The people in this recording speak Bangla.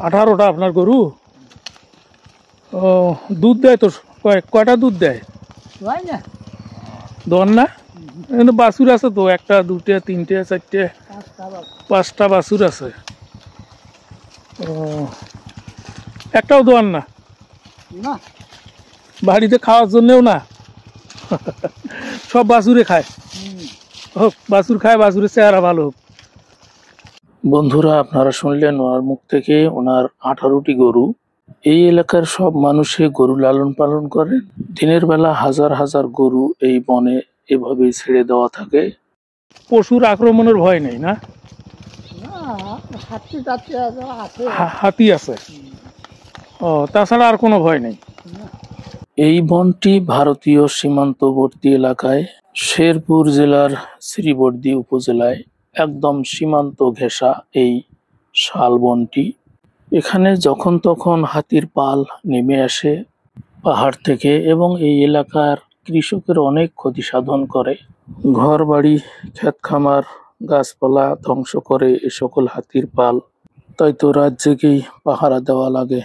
18টা আপনার গরু? ও, দুধ দেয় তো? কয়টা দুধ দেয়? দন না? কিন্তু বাছুর আছে তো, একটা দুটা তিনটে চারটে পাঁচটা বাছুর আছে। ও, একটাও দোয়ান না? বাড়িতে খাওয়ার জন্যেও না? সব বাছুরে খায়? হোক, বাছুর খায়, বাছুরের চেহারা ভালো হোক। বন্ধুরা, আপনারা শুনলেন ওনার মুখ থেকে ওনার 18টি গরু। এই এলাকার সব মানুষে গরু লালন পালন করে। দিনের বেলা হাজার হাজার গরু এই বনে এভাবেই ছেড়ে দেওয়া থাকে। পশুর আক্রমণের ভয় নেই না? হাতি আছে? ও, তাছাড়া আর কোনো ভয় নেই? এই বনটি ভারতীয় সীমান্তবর্তী এলাকায় শেরপুর জেলার শ্রীবর্দী উপজেলায় একদম সীমান্ত ঘেঁষা এই শালবনটি। এখানে যখন তখন হাতির পাল নেমে আসে পাহাড় থেকে এবং এই এলাকার কৃষকের অনেক ক্ষতি সাধন করে। ঘর বাড়ি, ক্ষেত খামার, গাছপালা ধ্বংস করে এ সকল হাতির পাল। তাই তো রাত জেগেই পাহারা দেওয়া লাগে।